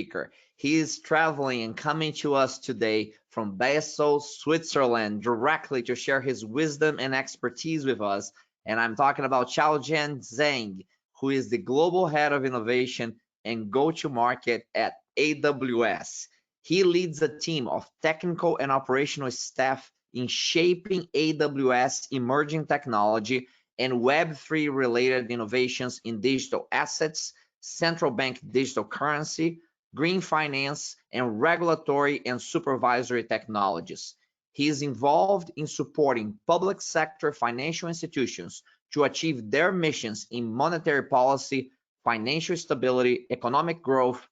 speaker. He is traveling and coming to us today from Basel, Switzerland, directly to share his wisdom and expertise with us. And I'm talking about Xiaojian Zhang, who is the Global Head of Innovation and Go-to-Market at AWS. He leads a team of technical and operational staff in shaping AWS emerging technology and Web3 related innovations in digital assets, central bank digital currency, green finance, and regulatory and supervisory technologies. He is involved in supporting public sector financial institutions to achieve their missions in monetary policy, financial stability, economic growth,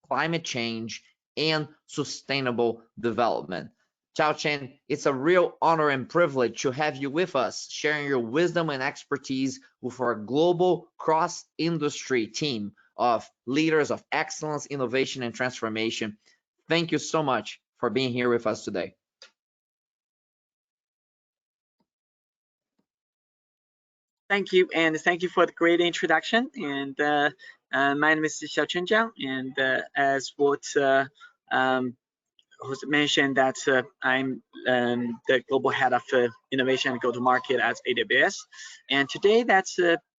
climate change, and sustainable development. Chao Chen, it's a real honor and privilege to have you with us, sharing your wisdom and expertise with our global cross-industry team of leaders of excellence, innovation, and transformation. Thank you so much for being here with us today. Thank you, and thank you for the great introduction. And my name is Xiaochen Jiang, and as what was mentioned, that I'm the global head of innovation and go-to-market at AWS. And today,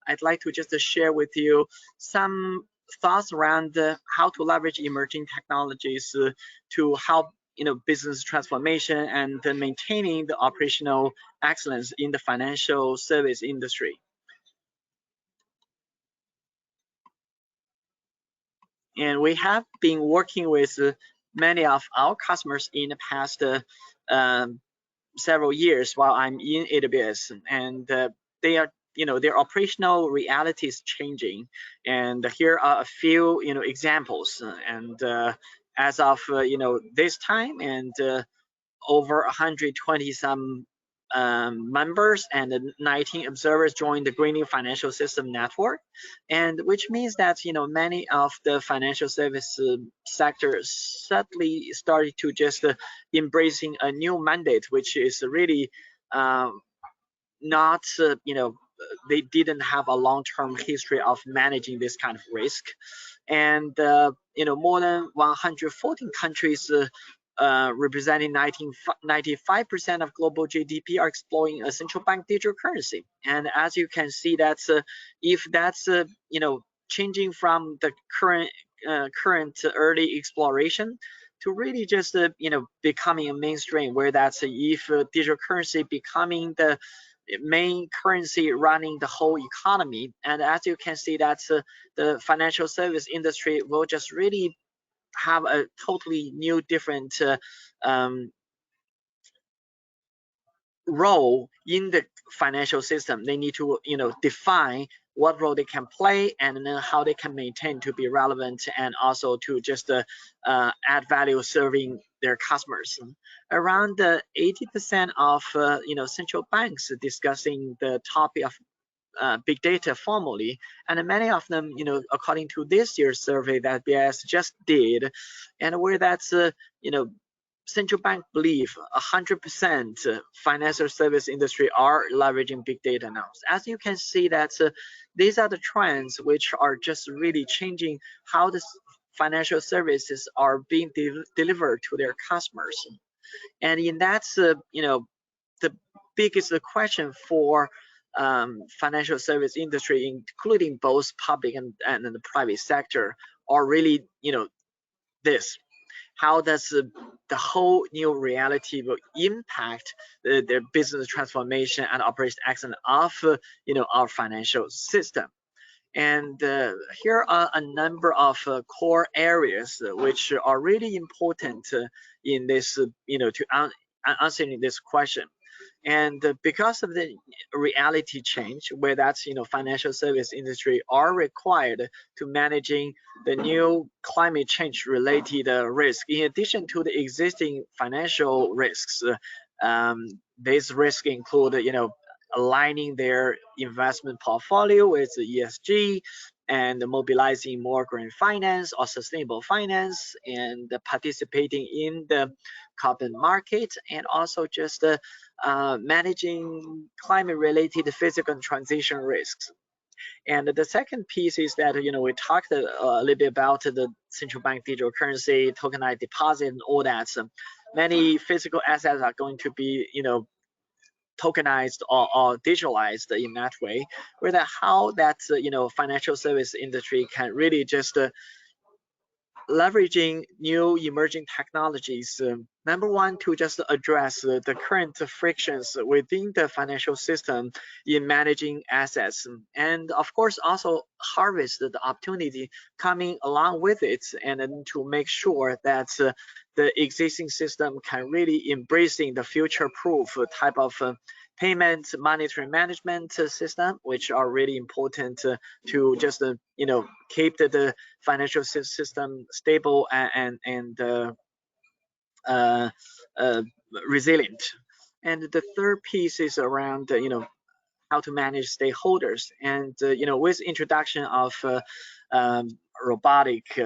I'd like to just share with you some thoughts around how to leverage emerging technologies to help business transformation and maintaining the operational excellence in the financial service industry. And we have been working with many of our customers in the past several years while I'm in AWS, and they are, their operational reality is changing. And here are a few, examples. And as of this time, and over 120 some members and 19 observers joined the Greening Financial System Network, and which means that many of the financial service sectors suddenly started to just embracing a new mandate, which is really not they didn't have a long-term history of managing this kind of risk. And more than 114 countries representing 95% of global GDP are exploring a central bank digital currency. And as you can see, that's if that's changing from the current early exploration to really just becoming a mainstream, where that's if digital currency becoming the main currency running the whole economy. And as you can see, that's the financial service industry will just really have a totally new, different role in the financial system. They need to, define what role they can play, and then how they can maintain to be relevant, and also to just add value serving their customers. Around 80% of central banks discussing the topic of big data formally, and many of them, according to this year's survey that BIS just did, and where that's central bank believe 100% financial service industry are leveraging big data now. As you can see, that these are the trends which are just really changing how the financial services are being delivered to their customers. And in that, the biggest question for financial service industry, including both public and the private sector, are really this: how does the whole new reality will impact their business transformation and operational excellence of our financial system. And here are a number of core areas which are really important in this to answering this question. And because of the reality change, where that's financial service industry are required to managing the new climate change related risk, in addition to the existing financial risks. These risks include aligning their investment portfolio with ESG, and mobilizing more green finance or sustainable finance, and participating in the carbon market, and also just managing climate related physical transition risks. And the second piece is that we talked a little bit about the central bank digital currency, tokenized deposit, and all that. So many physical assets are going to be tokenized or digitalized in that way. Where that how that financial service industry can really just leveraging new emerging technologies. Number one, to just address the current frictions within the financial system in managing assets, and of course also harvest the opportunity coming along with it, and then to make sure that the existing system can really embracing the future-proof type of payment monetary management system, which are really important to just keep the financial system stable and resilient. And the third piece is around how to manage stakeholders, and with introduction of robotic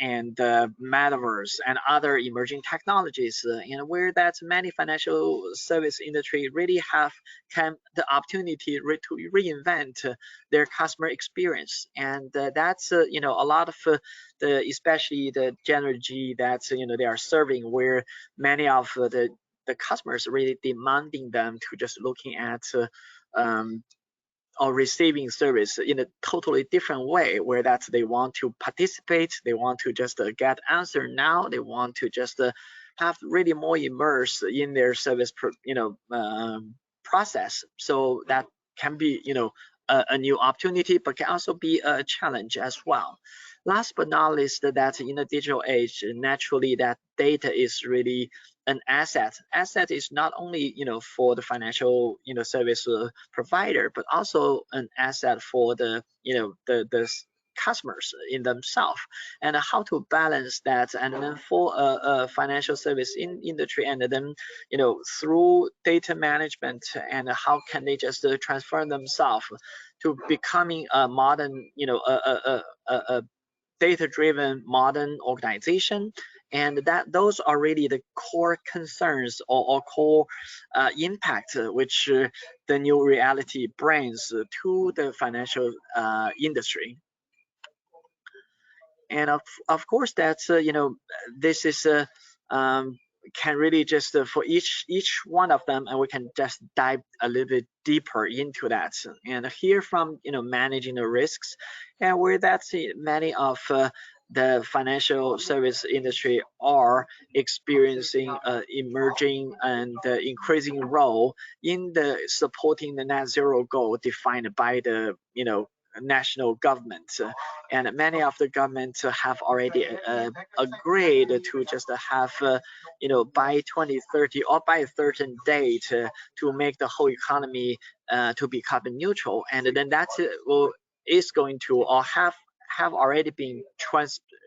and metaverse and other emerging technologies, and where that many financial service industry really have the opportunity to reinvent their customer experience. And that's a lot of the especially the Gen G that they are serving, where many of the customers really demanding them to just looking at or receiving service in a totally different way, where that they want to participate, they want to just get answer now, they want to just have really more immersed in their service process. So that can be a new opportunity, but can also be a challenge as well. Last but not least, that in the digital age, naturally that data is really an asset. Asset is not only for the financial service provider, but also an asset for the the customers in themselves, and how to balance that. And then for a financial service industry, and then through data management, and how can they just transform themselves to becoming a modern a data-driven modern organization. And that those are really the core concerns or core impact which the new reality brings to the financial industry. And of course that's this is can really just for each one of them, and we can just dive a little bit deeper into that and hear from managing the risks, and where that's many of the financial service industry are experiencing emerging and increasing role in the supporting the net zero goal defined by the national government. And many of the governments have already agreed to just have by 2030 or by a certain date to make the whole economy to be carbon neutral. And then that is going to or have already been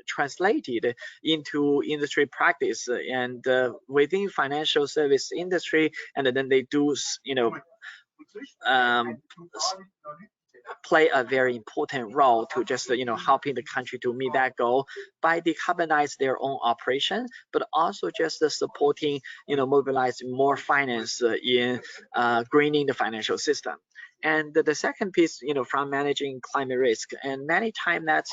translated into industry practice and within financial service industry, and then they do play a very important role to just helping the country to meet that goal by decarbonize their own operation, but also just supporting mobilizing more finance in greening the financial system. And the second piece, from managing climate risk, and many times that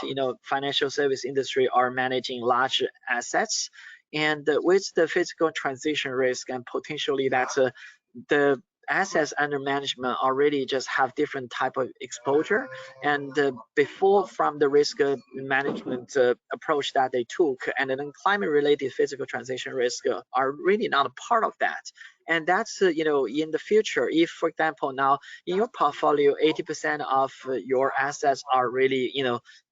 financial service industry are managing large assets, and with the physical transition risk, and potentially that's the assets under management already just have different type of exposure, and before from the risk management approach that they took, and then climate related physical transition risk are really not a part of that. And that's in the future, if for example now in your portfolio 80% of your assets are really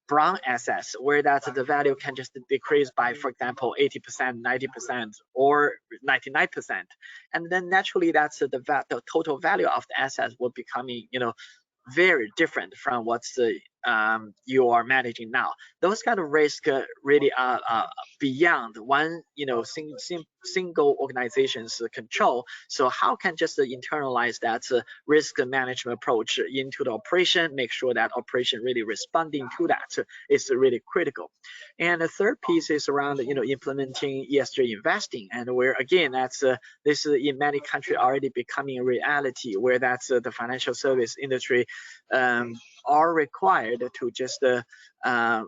brown assets, where that the value can just decrease by, for example, 80%, 90%, or 99%, and then naturally that's the total value of the assets will becoming very different from what's you are managing now. Those kind of risks really are beyond one single organization's control. So how can just internalize that risk management approach into the operation, make sure that operation really responding to that is really critical. And the third piece is around implementing ESG investing, and where again that's this is in many countries already becoming a reality, where that's the financial service industry are required to just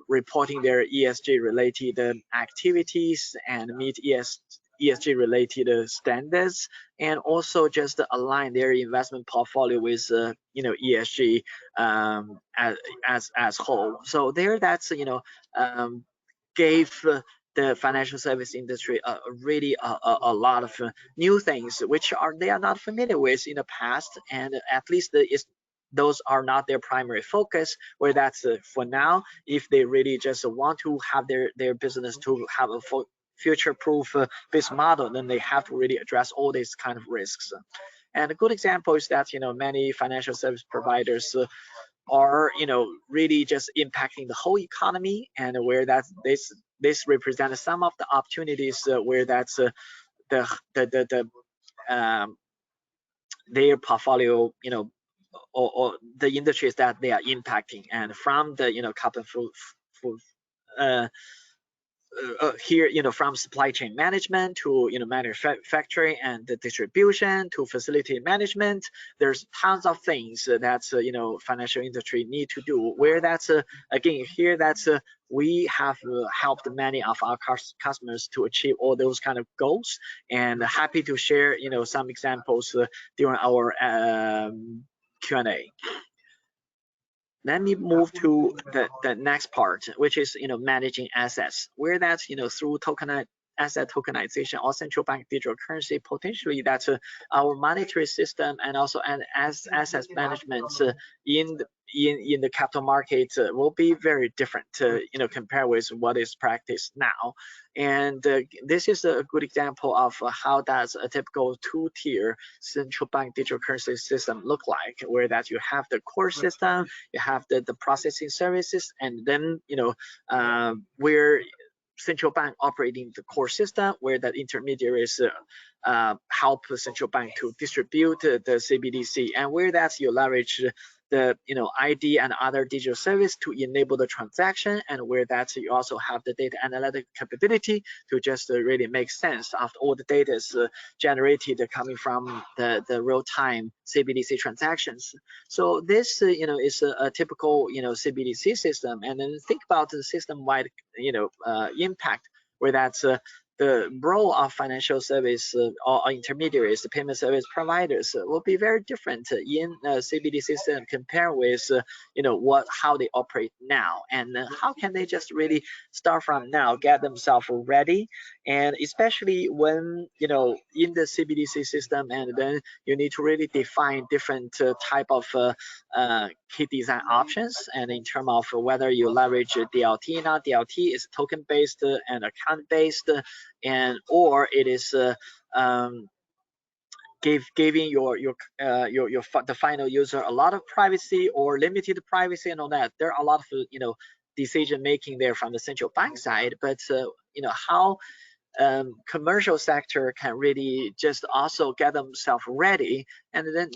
reporting their ESG related activities and meet ESG related standards, and also just align their investment portfolio with ESG as whole. So there, that's gave the financial service industry really a lot of new things which they are not familiar with in the past, and at least those are not their primary focus, where that's for now, if they really just want to have their business to have a future-proof business model, then they have to really address all these kind of risks. And a good example is that many financial service providers are really just impacting the whole economy, and where that this represents some of the opportunities where that's their portfolio or the industries that they are impacting, and from the carbon here from supply chain management to manufacturing and the distribution to facility management. There's tons of things that's financial industry need to do, where that's again here that's we have helped many of our customers to achieve all those kind of goals, and happy to share some examples during our Q&A. Let me move to the next part, which is managing assets, where that's through asset tokenization or central bank digital currency, potentially that's our monetary system and also as asset management in the capital market will be very different compared with what is practiced now. And this is a good example of how does a typical two-tier central bank digital currency system look like, where that you have the core system, you have the processing services, and then where central bank operating the core system, where that intermediaries help the central bank to distribute the CBDC, and where that's you leverage the ID and other digital service to enable the transaction, and where that you also have the data analytic capability to just really make sense of all the data is generated coming from the real-time CBDC transactions. So this is a typical CBDC system, and then think about the system-wide impact, where that's the role of financial service or intermediaries, the payment service providers will be very different in CBDC system compared with how they operate now, and how can they just really start from now, get themselves ready, and especially when in the CBDC system, and then you need to really define different type of key design options, and in terms of whether you leverage DLT, not DLT is token based and account based, and or it is giving the final user a lot of privacy or limited privacy and all that. There are a lot of decision making there from the central bank side, but how commercial sector can really just also get themselves ready, and then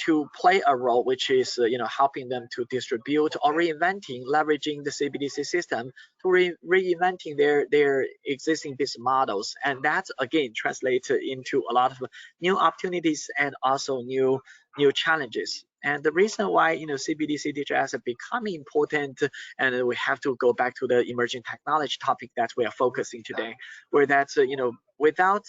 to play a role, which is helping them to distribute or reinventing, leveraging the CBDC system to reinventing their existing business models, and that again translates into a lot of new opportunities and also new challenges. And the reason why CBDC digital asset becoming important, and we have to go back to the emerging technology topic that we are focusing today, where that's without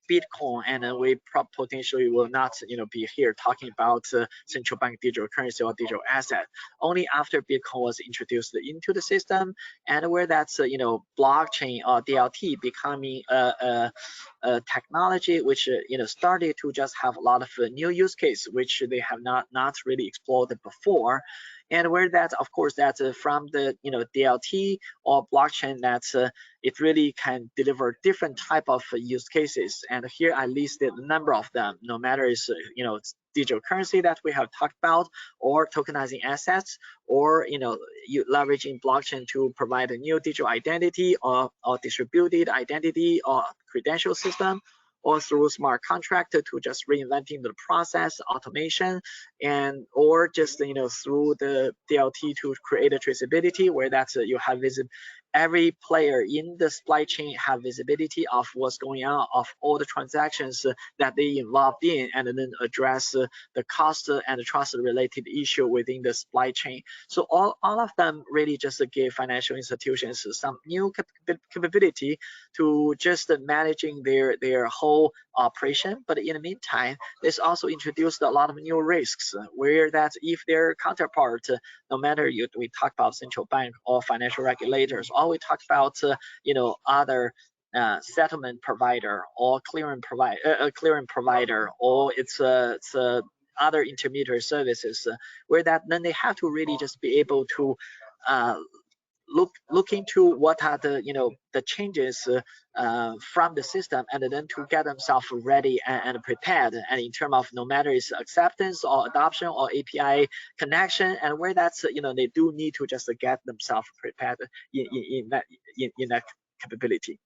Bitcoin, and we potentially will not be here talking about central bank digital currency or digital asset. Only after Bitcoin was introduced into the system, and where that's blockchain or DLT becoming a technology which started to just have a lot of new use case which they have not really explored before. and where that's, of course, that's from the DLT or blockchain, that's it really can deliver different type of use cases. And here I listed a number of them, no matter it's it's digital currency that we have talked about, or tokenizing assets, or you leveraging blockchain to provide a new digital identity, or distributed identity, or credential system, or through smart contract to just reinventing the process automation, and or just through the DLT to create a traceability, where that's you have every player in the supply chain have visibility of what's going on, of all the transactions that they involved in, and then address the cost and trust related issue within the supply chain. So all of them really just give financial institutions some new capability to just managing their whole operation. But in the meantime, this also introduced a lot of new risks, where that if their counterpart, no matter we talk about central bank or financial regulators, or we talk about other settlement provider or clearing provider, or it's other intermediary services, where that then they have to really just be able to look into what are the changes from the system, and then to get themselves ready and prepared, and in terms of no matter it's acceptance or adoption or API connection, and where that's they do need to just get themselves prepared in that capability.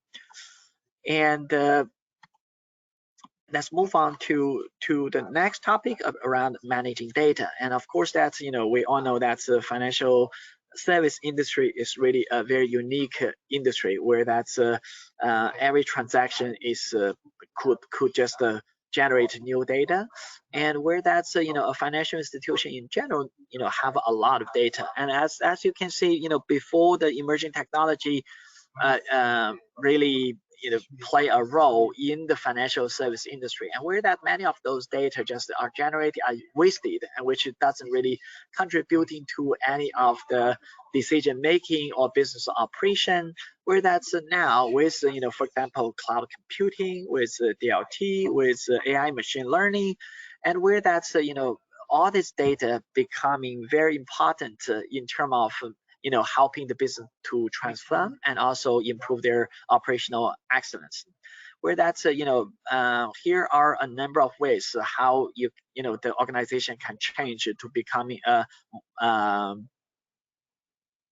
And let's move on to the next topic around managing data. And of course, that's we all know that the financial service industry is really a very unique industry, where that's every transaction is could just generate new data, and where that's a financial institution in general have a lot of data. And as you can see, before the emerging technology really play a role in the financial service industry, and where that many of those data just are generated, are wasted, and which it doesn't really contributing to any of the decision making or business operation, where that's now with for example cloud computing, with DLT, with AI machine learning, and where that's all this data becoming very important in terms of helping the business to transform and also improve their operational excellence. Where that's here are a number of ways how the organization can change to becoming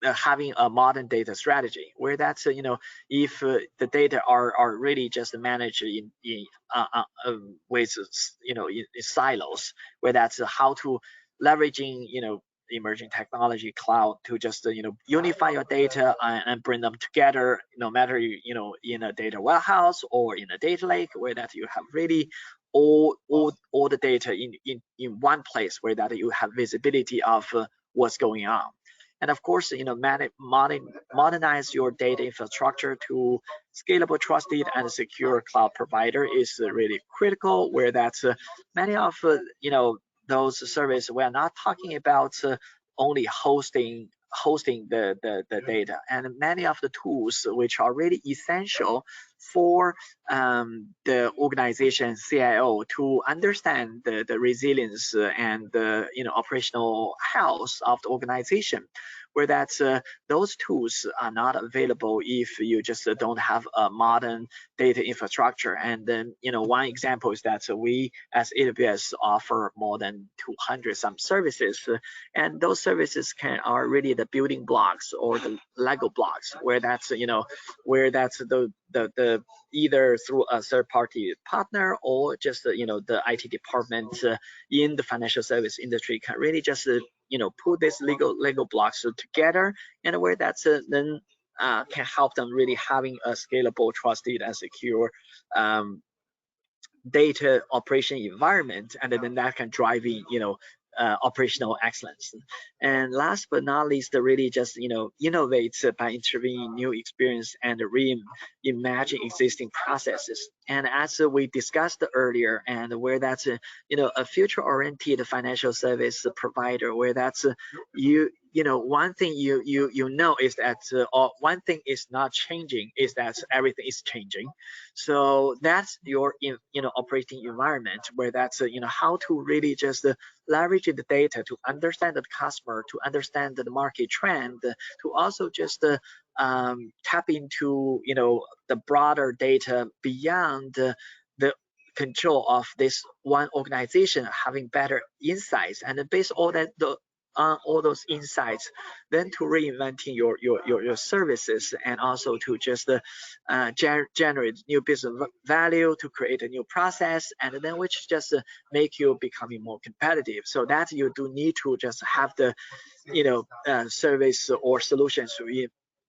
having a modern data strategy, where that's if the data are really just managed in ways in silos, where that's how to leveraging emerging technology, cloud, to just unify your data and bring them together, no matter in a data warehouse or in a data lake, where that you have really all the data in one place, where that you have visibility of what's going on. And of course, modernize your data infrastructure to scalable, trusted, and secure cloud provider is really critical, where that's many of those services, we are not talking about only hosting the data, and many of the tools which are really essential for the organization CIO to understand the resilience and the operational health of the organization, where that's those tools are not available if you just don't have a modern data infrastructure. And then one example is that we as AWS offer more than 200 some services, and those services are really the building blocks or the Lego blocks, where that's where that's the either through a third-party partner or just the IT department in the financial service industry can really just put these Lego blocks together, and where that's then can help them really having a scalable, trusted, and secure data operation environment, and then that can drive operational excellence. And last but not least, really just innovate by intervening new experience and reimagine existing processes. And as we discussed earlier, and where that's a future-oriented financial service provider, where that's one thing you know is that or one thing is not changing is that everything is changing. So that's your operating environment, where that's how to really just leverage the data to understand the customer, to understand the market trend, to also just tap into the broader data beyond the control of this one organization, having better insights, and then based all that on all those insights, then to reinventing your services, and also to just generate new business value, to create a new process, and then which just make you becoming more competitive. So that you do need to just have the service or solutions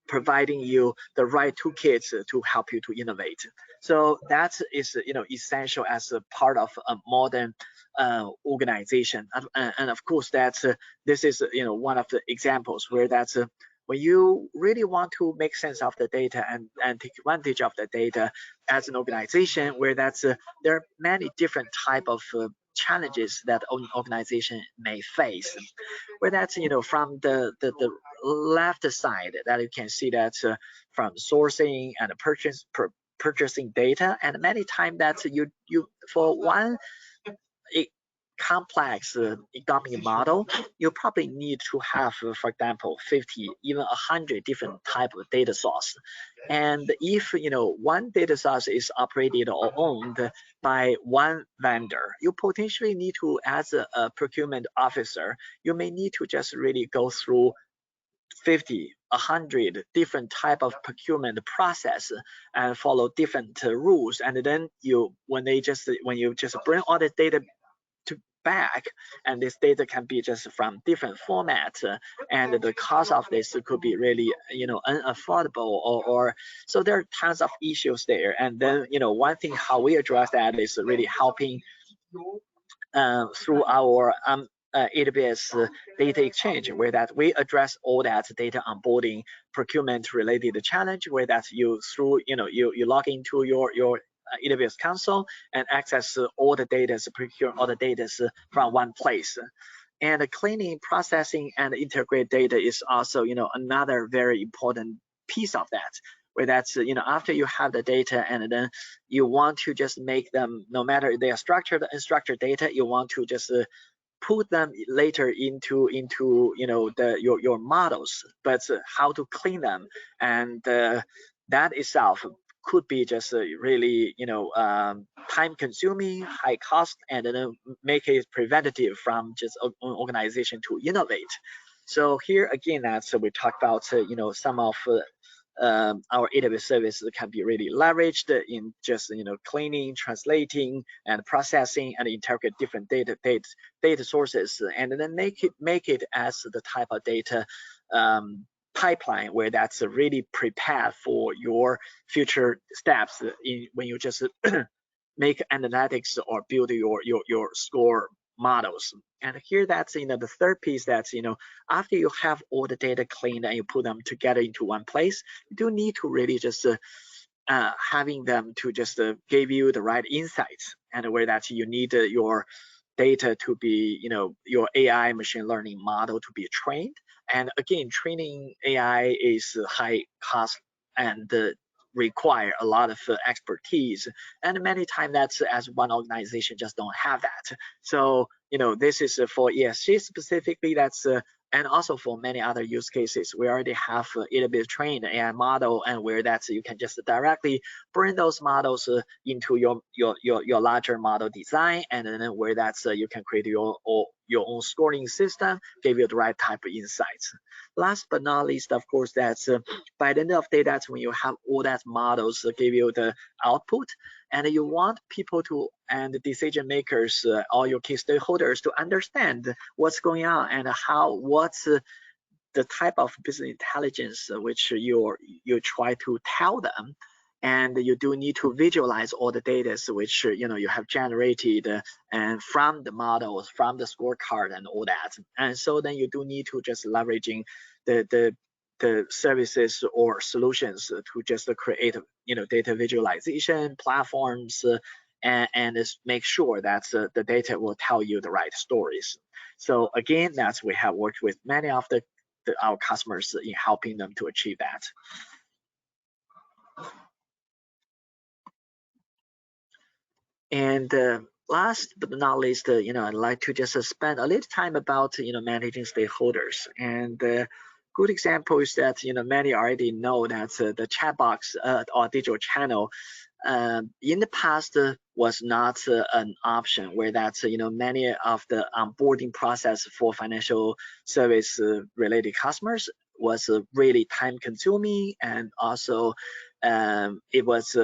providing you the right toolkits to help you to innovate. So that is essential as a part of a modern organization. And of course that's this is one of the examples where that's when you really want to make sense of the data and take advantage of the data as an organization, where that's there are many different type of challenges that an organization may face, where that's from the left side that you can see that from sourcing and purchasing data, and many times that you for one complex economic model, you probably need to have, for example, 50, even 100 different type of data source. And if one data source is operated or owned by one vendor, you potentially need to, as a procurement officer, you may need to just really go through 50, 100 different type of procurement process and follow different rules. And then when you just bring all the data back, and this data can be just from different formats, and the cost of this could be really unaffordable, or so there are tons of issues there. And then one thing how we address that is really helping through our AWS data exchange, where that we address all that data onboarding procurement related challenge, where that you log into your AWS console and access all the data, procure all the data from one place. And cleaning, processing, and integrate data is also another very important piece of that, where that's after you have the data, and then you want to just make them, no matter they are structured or unstructured data, you want to just put them later into your models, but how to clean them, and that itself could be just really time consuming, high cost, and then make it preventative from just an organization to innovate. So here again, that's we talked about some of our AWS services can be really leveraged in just cleaning, translating, and processing, and interpret different data sources, and then make it as the type of data pipeline where that's really prepared for your future steps when you just make analytics or build your score models. And here that's the third piece, that's after you have all the data cleaned and you put them together into one place, you do need to really just having them to just give you the right insights, and where that you need your data to be your AI machine learning model to be trained. And again, training AI is high cost and require a lot of expertise, and many times that's as one organization just don't have that. So this is for ESG specifically, that's and also for many other use cases, we already have AWS trained AI model, and where that's you can just directly bring those models into your larger model design, and then where that's you can create your own scoring system, give you the right type of insights. Last but not least, of course, that's by the end of the day, that's when you have all that models give you the output, and you want people to, and decision makers, all your key stakeholders, to understand what's going on and what's the type of business intelligence which you try to tell them. And you do need to visualize all the data which you have generated and from the models, from the scorecard and all that. And so then you do need to just leveraging the services or solutions to just create data visualization platforms, and make sure that the data will tell you the right stories. So again, that's we have worked with many of the our customers in helping them to achieve that. And last but not least, I'd like to just spend a little time about managing stakeholders. And good example is that many already know that the chat box or digital channel in the past was not an option, where that's many of the onboarding process for financial service related customers was really time consuming, and also it was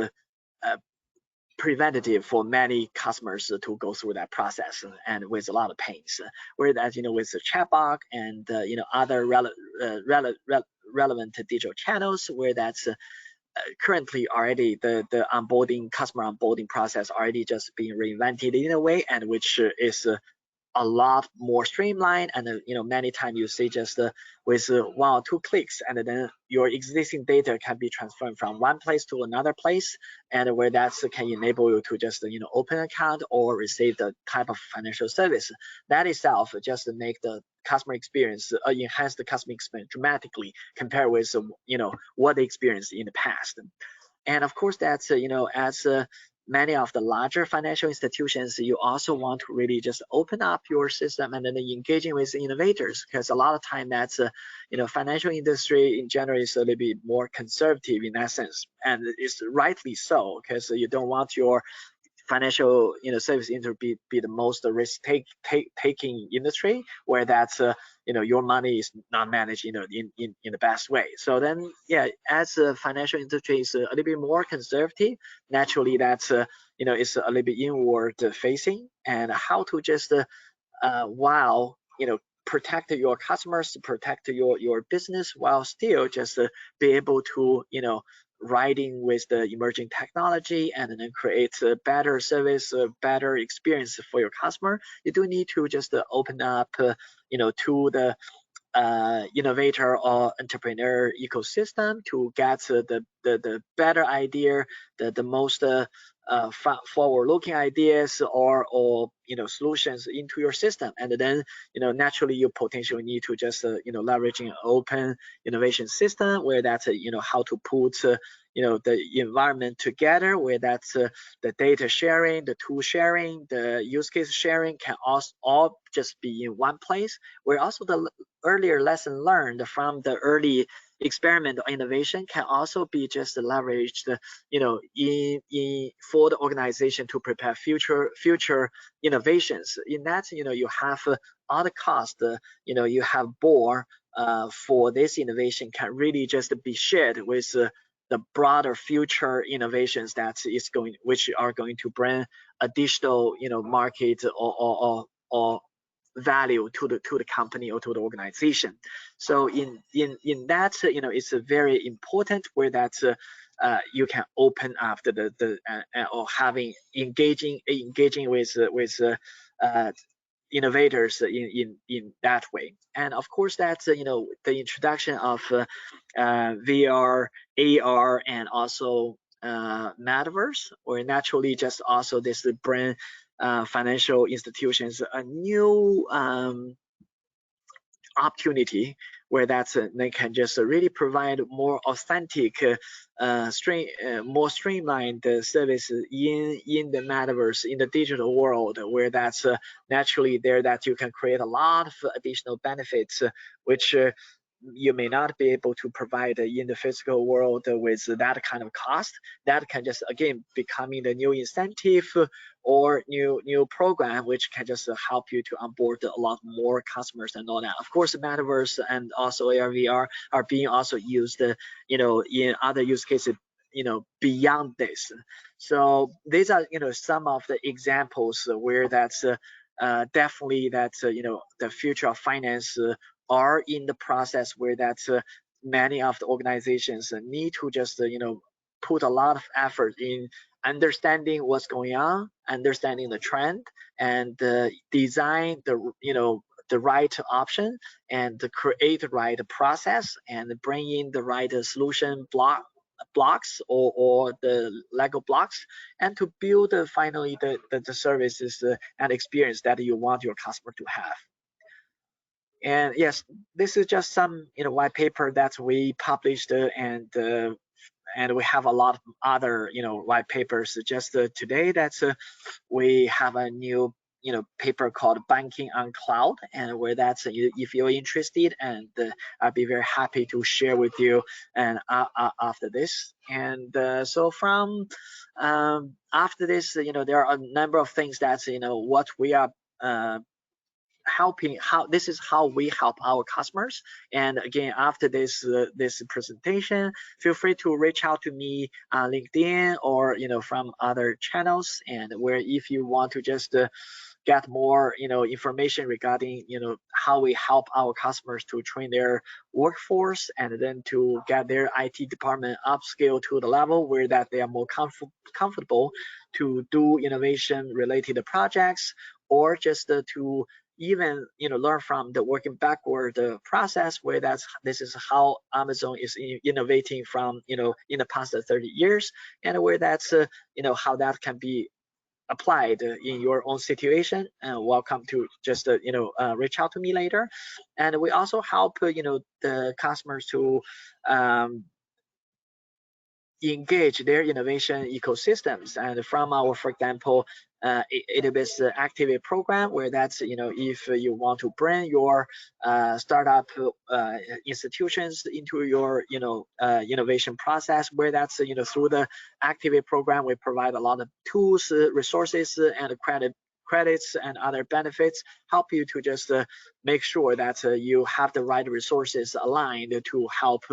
preventative for many customers to go through that process and with a lot of pains. Whereas with the chatbot and other relevant digital channels, where that's currently already the customer onboarding process already just being reinvented in a way, and which is a lot more streamlined, and many times you see just with 1 or 2 clicks, and then your existing data can be transferred from one place to another place, and where that can enable you to just open an account or receive the type of financial service. That itself just make the customer experience enhance the customer experience dramatically compared with what they experienced in the past. And of course, that's as many of the larger financial institutions, you also want to really just open up your system and then engaging with innovators, because a lot of time that's financial industry in general is a little bit more conservative in that sense, and it's rightly so, because you don't want your financial service industry be the most risk taking industry, where that's your money is not managed in the best way. So then as a financial industry is a little bit more conservative, naturally that's it's a little bit inward facing, and how to just while protect your customers, protect your business, while still just be able to riding with the emerging technology, and then create a better service, a better experience for your customer. You do need to just open up to the innovator or entrepreneur ecosystem to get the better idea, the most forward-looking ideas or solutions into your system, and then naturally you potentially need to just leveraging an open innovation system, where that's how to put the environment together, where that's the data sharing, the tool sharing, the use case sharing can also all just be in one place, where also the earlier lesson learned from the early experiment or innovation can also be just leveraged in for the organization to prepare future innovations. In that you have all the cost you have bore for this innovation can really just be shared with the broader future innovations which are going to bring additional market or value to the company or to the organization. So in that it's a very important, where that you can open up the or having engaging with innovators in that way. And of course that's the introduction of VR, AR, and also metaverse, or naturally just also this bring financial institutions a new opportunity, where that's they can just really provide more authentic more streamlined services in the metaverse, in the digital world, where that's naturally there that you can create a lot of additional benefits which you may not be able to provide in the physical world with that kind of cost. That can just again becoming the new incentive or new program, which can just help you to onboard a lot more customers and all that. Of course, the metaverse and also AR, VR are being also used in other use cases beyond this. So these are some of the examples where that's definitely that's the future of finance are in the process, where that's many of the organizations need to just put a lot of effort in understanding what's going on, understanding the trend, and design the right option, and to create the right process, and bring in the right solution blocks or the Lego blocks, and to build finally the services and experience that you want your customer to have. And yes, this is just some white paper that we published, and we have a lot of other white papers. Just today, that's we have a new paper called Banking on Cloud, and where that's if you're interested, and I'd be very happy to share with you and after this. And so from after this, there are a number of things that what we are helping, how this is how we help our customers. And again, after this presentation, feel free to reach out to me on LinkedIn or from other channels, and where if you want to just get more information regarding how we help our customers to train their workforce, and then to get their IT department upscale to the level where that they are more comfortable to do innovation related projects, or just to even learn from the working backward process, where this is how Amazon is innovating from in the past 30 years, and where that's how that can be applied in your own situation. Welcome to just reach out to me later. And we also help the customers to engage their innovation ecosystems. And from our, for example, AWS Activate program, where that's if you want to bring your startup institutions into your innovation process, where that's through the Activate program, we provide a lot of tools, resources, and credits and other benefits, help you to just make sure that you have the right resources aligned to help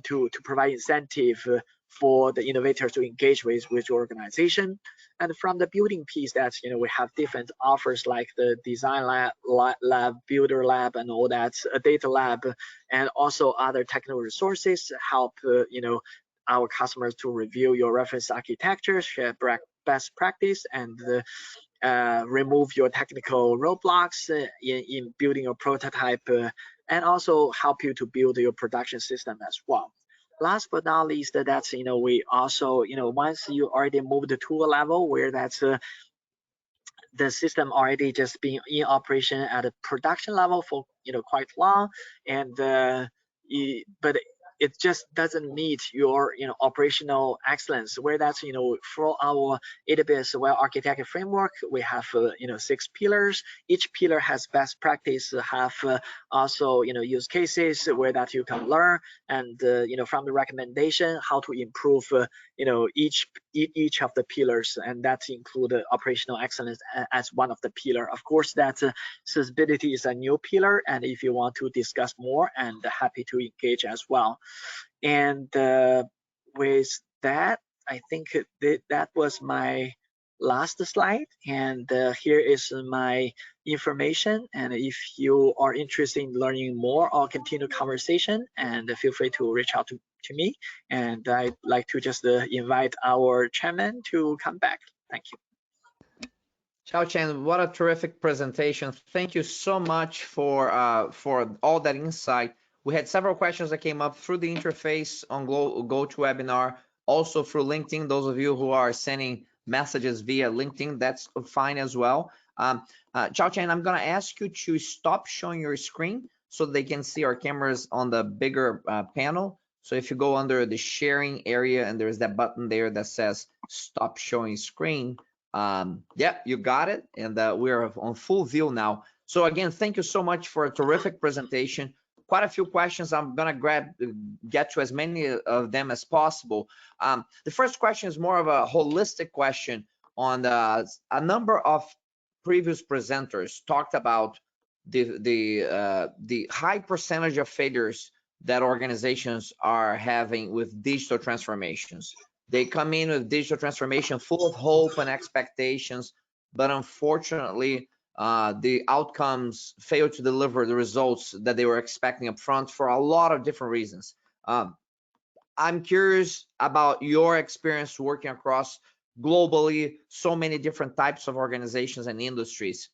to provide incentive for the innovators to engage with your organization. And from the building piece, that we have different offers like the design lab, builder lab, and all that, a data lab, and also other technical resources help our customers to review your reference architecture, share best practice, and remove your technical roadblocks in building your prototype, and also help you to build your production system as well. Last but not least, that's we also once you already moved to a level where that's the system already just being in operation at a production level for quite long, and but it just doesn't meet your operational excellence, where that's for our AWS well architected framework, we have 6 pillars. Each pillar has best practice, have also use cases where that you can learn, and from the recommendation how to improve each of the pillars, and that include operational excellence as one of the pillar. Of course, that accessibility is a new pillar, and if you want to discuss more, and happy to engage as well. And with that, I think that was my last slide, and here is my information. And if you are interested in learning more or continue conversation, and feel free to reach out to me. And I'd like to just invite our chairman to come back. Thank you. Xiaochen, what a terrific presentation. Thank you so much for all that insight. We had several questions that came up through the interface on GoToWebinar, also through LinkedIn. Those of you who are sending messages via LinkedIn, that's fine as well. Xiaochen, I'm going to ask you to stop showing your screen so they can see our cameras on the bigger panel. So if you go under the sharing area, and there's that button there that says stop showing screen, yeah, you got it, and we're on full view now. So again, thank you so much for a terrific presentation. Quite a few questions. I'm gonna get to as many of them as possible. The first question is more of a holistic question on a number of previous presenters talked about the high percentage of failures that organizations are having with digital transformations. They come in with digital transformation full of hope and expectations, but unfortunately, the outcomes fail to deliver the results that they were expecting up front for a lot of different reasons. I'm curious about your experience working across globally, so many different types of organizations and industries.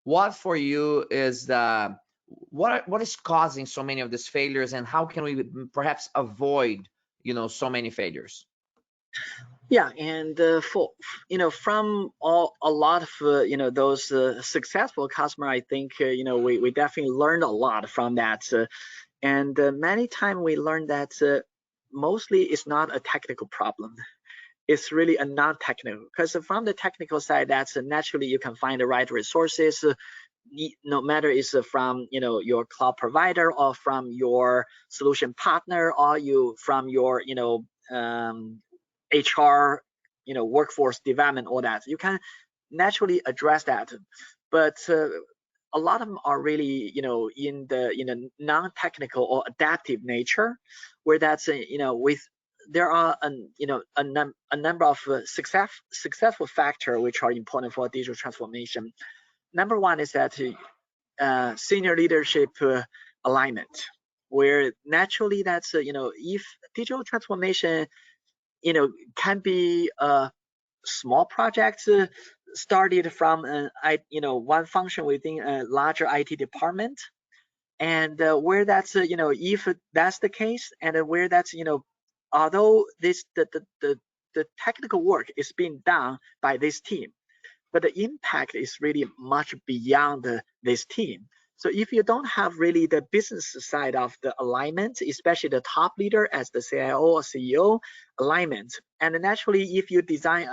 What for you is what is causing so many of these failures, and how can we perhaps avoid so many failures? Yeah, and for from a lot of those successful customer, I think we definitely learned a lot from that, and many times we learned that mostly it's not a technical problem. It's really a non-technical, because from the technical side, that's naturally you can find the right resources, no matter it's from your cloud provider or from your solution partner or you from your HR, workforce development, all that. You can naturally address that, but a lot of them are really, in the non-technical or adaptive nature, where that's with there are a number of successful factors which are important for digital transformation. Number one is that senior leadership alignment, where naturally that's if digital transformation can be a small project started from one function within a larger IT department, and where that's if that's the case, and where that's although the technical work is being done by this team, but the impact is really much beyond this team. So if you don't have really the business side of the alignment, especially the top leader as the CIO or CEO alignment, and naturally if you design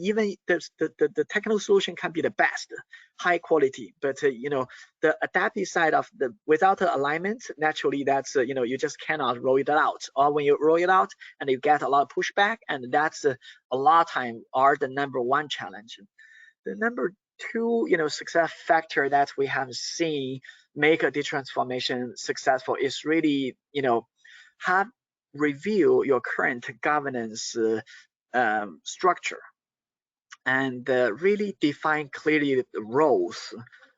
even the technical solution can be the best, high quality, but the adaptive side of the without the alignment, naturally that's you just cannot roll it out, or when you roll it out and you get a lot of pushback, and that's a lot of time are the number one challenge. The number two, success factor that we have seen make a digital transformation successful is really, have review your current governance structure, and really define clearly the roles,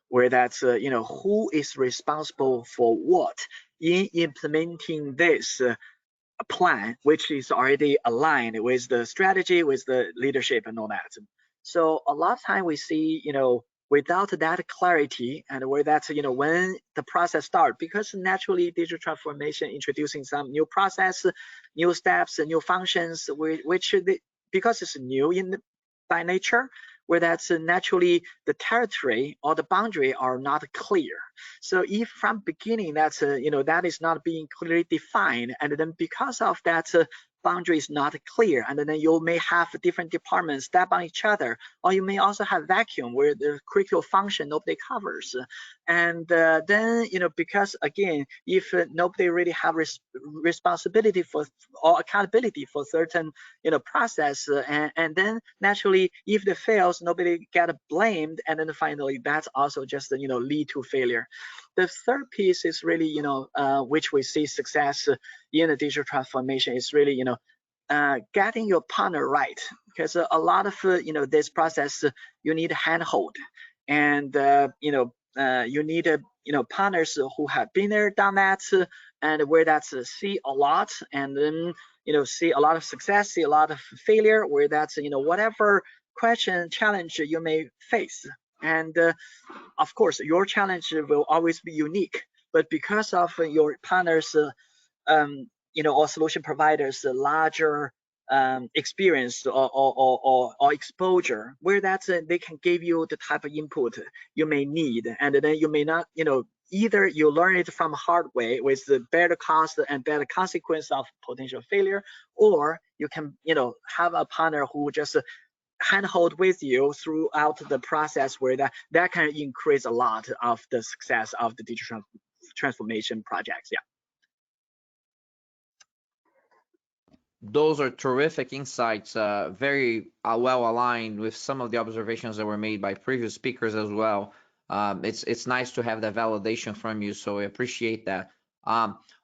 where that's who is responsible for what in implementing this plan, which is already aligned with the strategy, with the leadership and all that. So a lot of time we see, without that clarity, and where that's, when the process starts, because naturally digital transformation introducing some new process, new steps, and new functions, which because it's new by nature, where that's naturally the territory or the boundary are not clear. So if from beginning that's that is not being clearly defined, and then because of that boundary is not clear, and then you may have different departments step on each other, or you may also have vacuum where the critical function nobody covers, and then because again, if nobody really have responsibility for or accountability for certain process, and then naturally if it fails, nobody get blamed, and then finally that's also just lead to failure. The third piece is really which we see success in the digital transformation is really getting your partner right, because a lot of this process you need handhold, and you need partners who have been there, done that, and where that's see a lot, and then see a lot of success, see a lot of failure, where that's whatever question challenge you may face, and of course your challenge will always be unique, but because of your partners or solution providers larger experience or exposure, where that's they can give you the type of input you may need, and then you may not either you learn it from hard way with the better cost and better consequence of potential failure, or you can have a partner who just handhold with you throughout the process, where that can increase a lot of the success of the digital transformation projects. Yeah. Those are terrific insights, very well aligned with some of the observations that were made by previous speakers as well. It's nice to have that validation from you, so I appreciate that.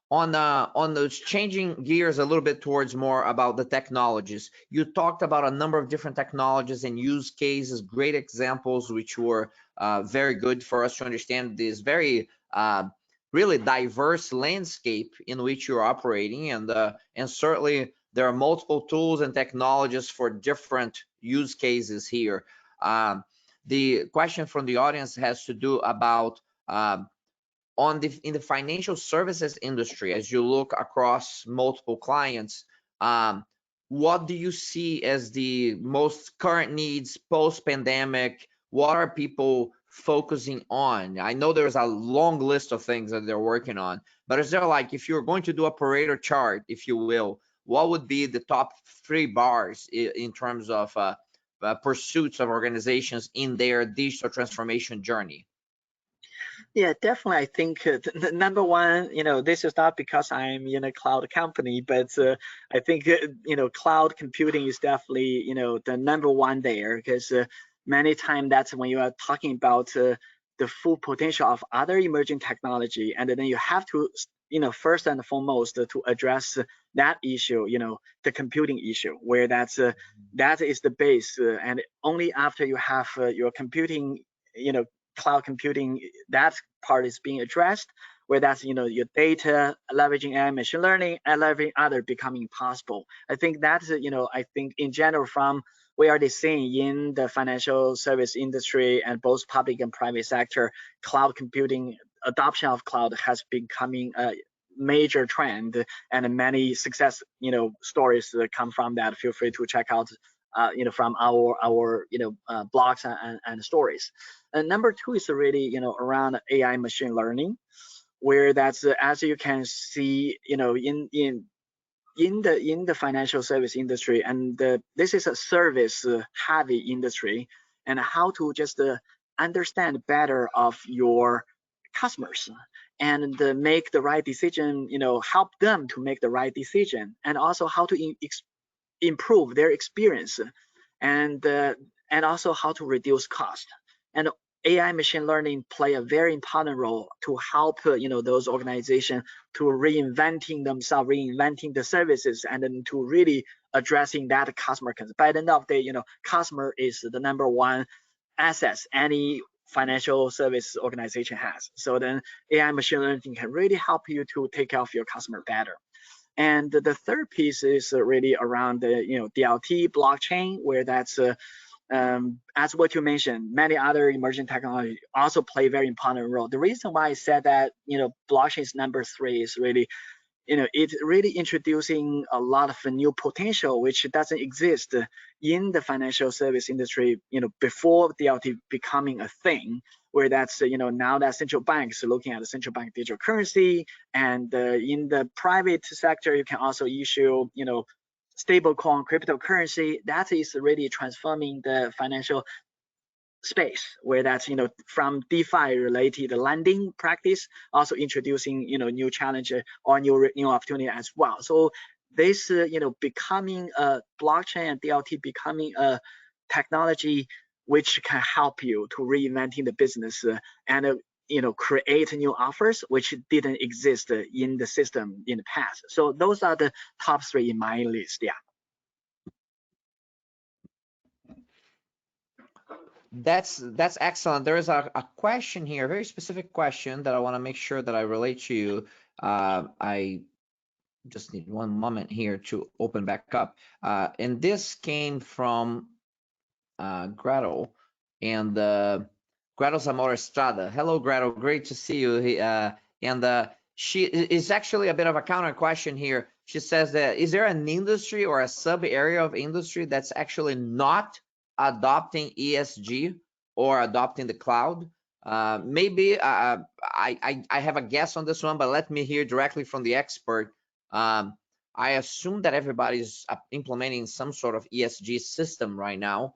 On those changing gears a little bit towards more about the technologies, you talked about a number of different technologies and use cases, great examples, which were very good for us to understand this very really diverse landscape in which you're operating, and certainly there are multiple tools and technologies for different use cases here. The question from the audience has to do about in the financial services industry, as you look across multiple clients, what do you see as the most current needs post-pandemic? What are people focusing on? I know there's a long list of things that they're working on, but is there, like, if you're going to do a Pareto chart, if you will, what would be the top 3 bars in terms of pursuits of organizations in their digital transformation journey? Yeah, definitely. I think the number one, this is not because I'm in a cloud company, but I think, cloud computing is definitely, the number one there, because many times that's when you are talking about the full potential of other emerging technology. And then you have to, first and foremost to address that issue, the computing issue, where that is the base. And only after you have your computing, cloud computing, that part is being addressed, where that's your data, leveraging AI, machine learning, and leveraging other becoming possible. I think that's I think in general, from we already seeing in the financial service industry and both public and private sector, cloud computing adoption of cloud has becoming a major trend, and many success stories that come from that. Feel free to check out from our blogs and stories. And number two is really around AI machine learning, where that's as you can see in the financial service industry, and this is a service heavy industry, and how to just understand better of your customers and make the right decision, help them to make the right decision, and also how to improve their experience, and also how to reduce cost. And AI machine learning play a very important role to help those organizations to reinventing themselves, reinventing the services, and then to really addressing that customer concern. By the end of the day, customer is the number one assets any financial service organization has. So then AI machine learning can really help you to take care of your customer better. And the third piece is really around the DLT blockchain, where that's as what you mentioned, many other emerging technologies also play a very important role. The reason why I said that blockchain is number 3 is really it's really introducing a lot of new potential which doesn't exist in the financial service industry before DLT becoming a thing, where that's now that central banks are looking at the central bank digital currency, and in the private sector you can also issue stablecoin cryptocurrency. That is really transforming the financial space, where that's from DeFi related lending practice, also introducing new challenge or new opportunity as well. So this becoming a blockchain and DLT becoming a technology which can help you to reinventing the business and create new offers which didn't exist in the system in the past. So those are the top 3 in my list. Yeah. That's excellent. There is a question here, a very specific question that I want to make sure that I relate to you. I just need one moment here to open back up. And this came from Gretel, and Gretel Zamora Estrada. Hello, Gretel. Great to see you. And she is actually a bit of a counter question here. She says that, is there an industry or a sub area of industry that's actually not adopting ESG or adopting the cloud? Maybe I have a guess on this one, but let me hear directly from the expert. I assume that everybody's implementing some sort of ESG system right now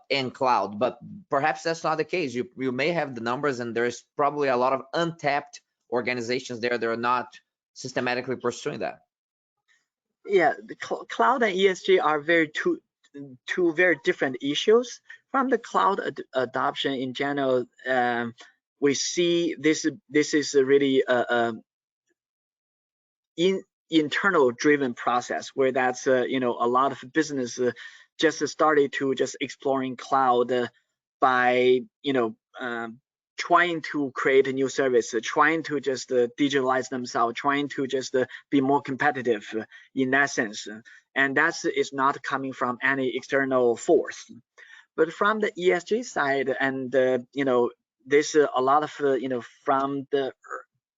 in cloud, but perhaps that's not the case. You may have the numbers, and there's probably a lot of untapped organizations there that are not systematically pursuing that. Yeah, the cloud and ESG are two very different issues. From the cloud adoption in general, we see this is really a internal driven process, where that's a lot of business just started to just exploring cloud by trying to create a new service, trying to just digitalize themselves, trying to just be more competitive in that sense. And that is not coming from any external force. But from the ESG side, and this a lot of from the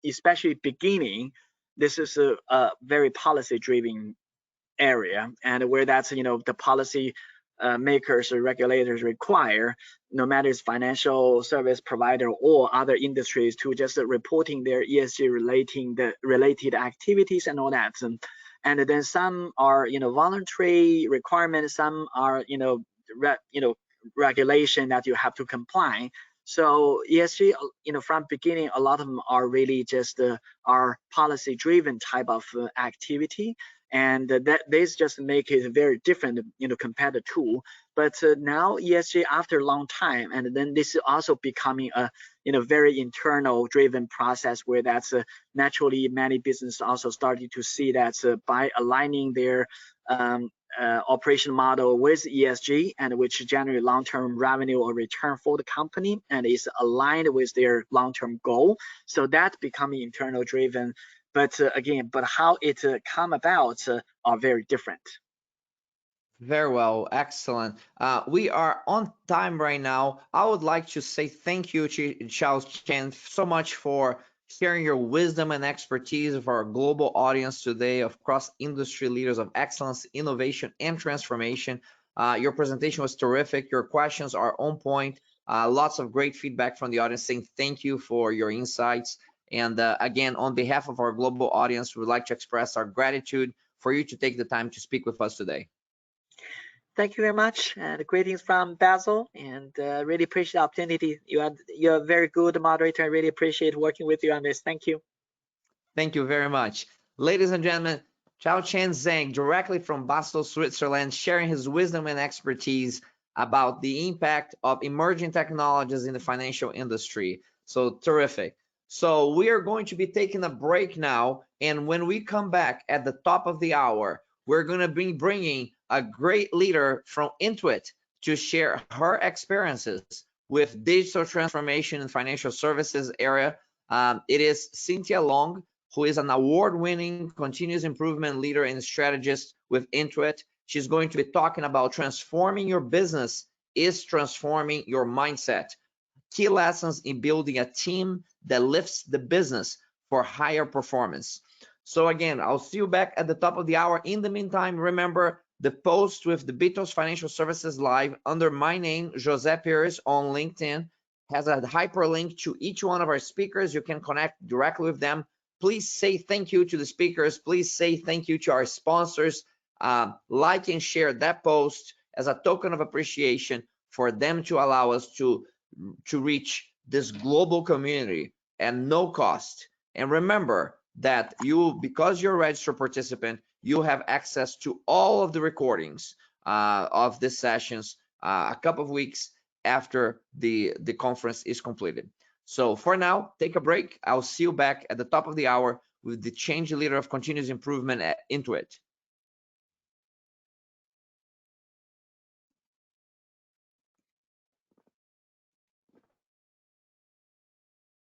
especially beginning, this is a very policy driven area, and where that's the policy makers or regulators require, no matter it's financial service provider or other industries, to just reporting their ESG related activities and all that. And then some are voluntary requirements, some are regulation that you have to comply. So ESG, from beginning, a lot of them are really just are policy driven type of activity, and that this just make it very different, compared to tool. But now ESG, after a long time, and then this is also becoming a very internal driven process, where that's naturally many businesses also starting to see that by aligning their operation model with ESG, and which generate long-term revenue or return for the company, and is aligned with their long-term goal. So that's becoming internal driven. But again, how it come about are very different. Very well, excellent. We are on time right now. I would like to say thank you, Charles Chen, so much for sharing your wisdom and expertise with our global audience today of cross-industry leaders of excellence, innovation, and transformation. Your presentation was terrific. Your questions are on point. Lots of great feedback from the audience saying thank you for your insights. And again, on behalf of our global audience, we would like to express our gratitude for you to take the time to speak with us today. Thank you very much, and greetings from Basel, and really appreciate the opportunity. You're a very good moderator. I really appreciate working with you on this. Thank you. Thank you very much. Ladies and gentlemen, Xiaoqian Zhang, directly from Basel, Switzerland, sharing his wisdom and expertise about the impact of emerging technologies in the financial industry. So terrific. So we are going to be taking a break now, and when we come back at the top of the hour, we're going to be bringing a great leader from Intuit to share her experiences with digital transformation in financial services area. It is Cynthia Long, who is an award-winning continuous improvement leader and strategist with Intuit. She's going to be talking about transforming your business is transforming your mindset. Key lessons in building a team that lifts the business for higher performance. So again, I'll see you back at the top of the hour. In the meantime, remember the post with the BTOES Financial Services Live under my name, Jose Perez, on LinkedIn, has a hyperlink to each one of our speakers. You can connect directly with them. Please say thank you to the speakers. Please say thank you to our sponsors. Like and share that post as a token of appreciation for them to allow us to reach this global community at no cost. And remember that because you're a registered participant, you have access to all of the recordings of these sessions a couple of weeks after the conference is completed. So for now, take a break. I'll see you back at the top of the hour with the change leader of continuous improvement at Intuit.